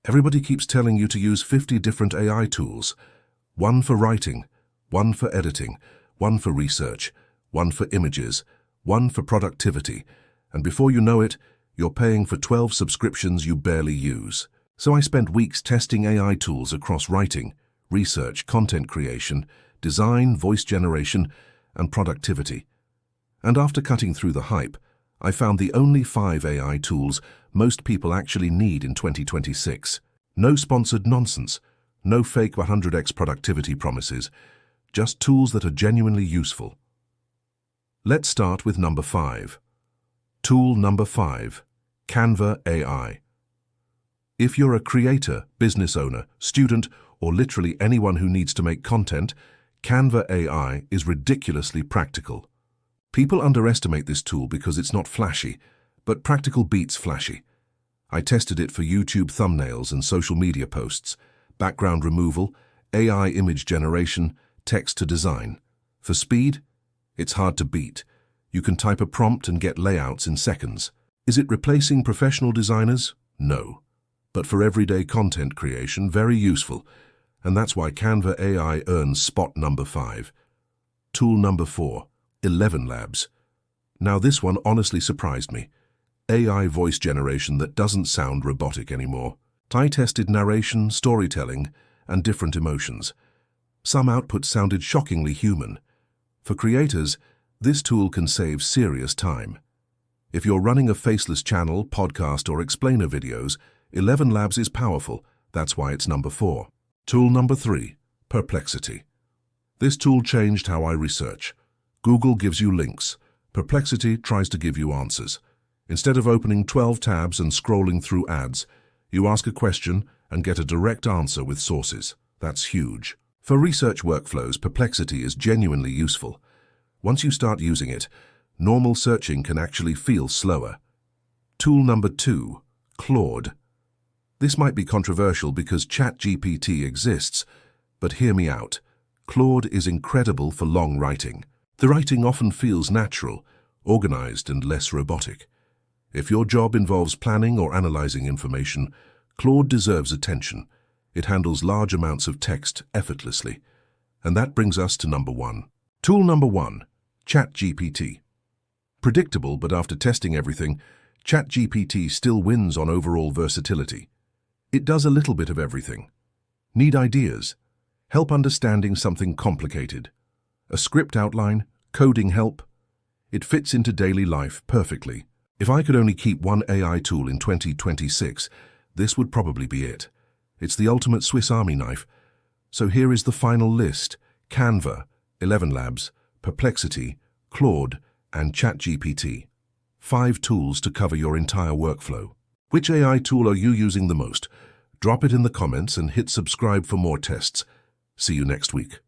Everybody keeps telling you to use 50 different AI tools. One for writing, one for editing, one for research, one for images, one for productivity. And before you know it, you're paying for 12 subscriptions you barely use. So I spent weeks testing AI tools across writing, research, content creation, design, voice generation, and productivity. And after cutting through the hype, I found the only 5 AI tools most people actually need in 2026. No sponsored nonsense, no fake 100x productivity promises, just tools that are genuinely useful. Let's start with number 5. Tool number 5, Canva AI. If you're a creator, business owner, student, or literally anyone who needs to make content, Canva AI is ridiculously practical. People underestimate this tool because it's not flashy, but practical beats flashy. I tested it for YouTube thumbnails and social media posts, background removal, AI image generation, text to design. For speed, it's hard to beat. You can type a prompt and get layouts in seconds. Is it replacing professional designers? No. But for everyday content creation, very useful. And that's why Canva AI earns spot number 5. Tool number 4, ElevenLabs. Now this one honestly surprised me. AI voice generation that doesn't sound robotic anymore. I tested narration, storytelling, and different emotions. Some output sounded shockingly human. For creators, this tool can save serious time. If you're running a faceless channel, podcast, or explainer videos, ElevenLabs is powerful. That's why it's number 4. Tool number 3, Perplexity. This tool changed how I research. Google gives you links. Perplexity tries to give you answers. Instead of opening 12 tabs and scrolling through ads, you ask a question and get a direct answer with sources. That's huge. For research workflows, Perplexity is genuinely useful. Once you start using it, normal searching can actually feel slower. Tool number 2, Claude. This might be controversial because ChatGPT exists, but hear me out. Claude is incredible for long writing. The writing often feels natural, organized, and less robotic. If your job involves planning or analyzing information, Claude deserves attention. It handles large amounts of text effortlessly. And that brings us to number 1. Tool number 1, ChatGPT. Predictable, but after testing everything, ChatGPT still wins on overall versatility. It does a little bit of everything. Need ideas? Help understanding something complicated? A script outline? Coding help? It fits into daily life perfectly. If I could only keep one AI tool in 2026, this would probably be it. It's the ultimate Swiss Army knife. So here is the final list: Canva, ElevenLabs, Perplexity, Claude, and ChatGPT. 5 tools to cover your entire workflow. Which AI tool are you using the most? Drop it in the comments and hit subscribe for more tests. See you next week.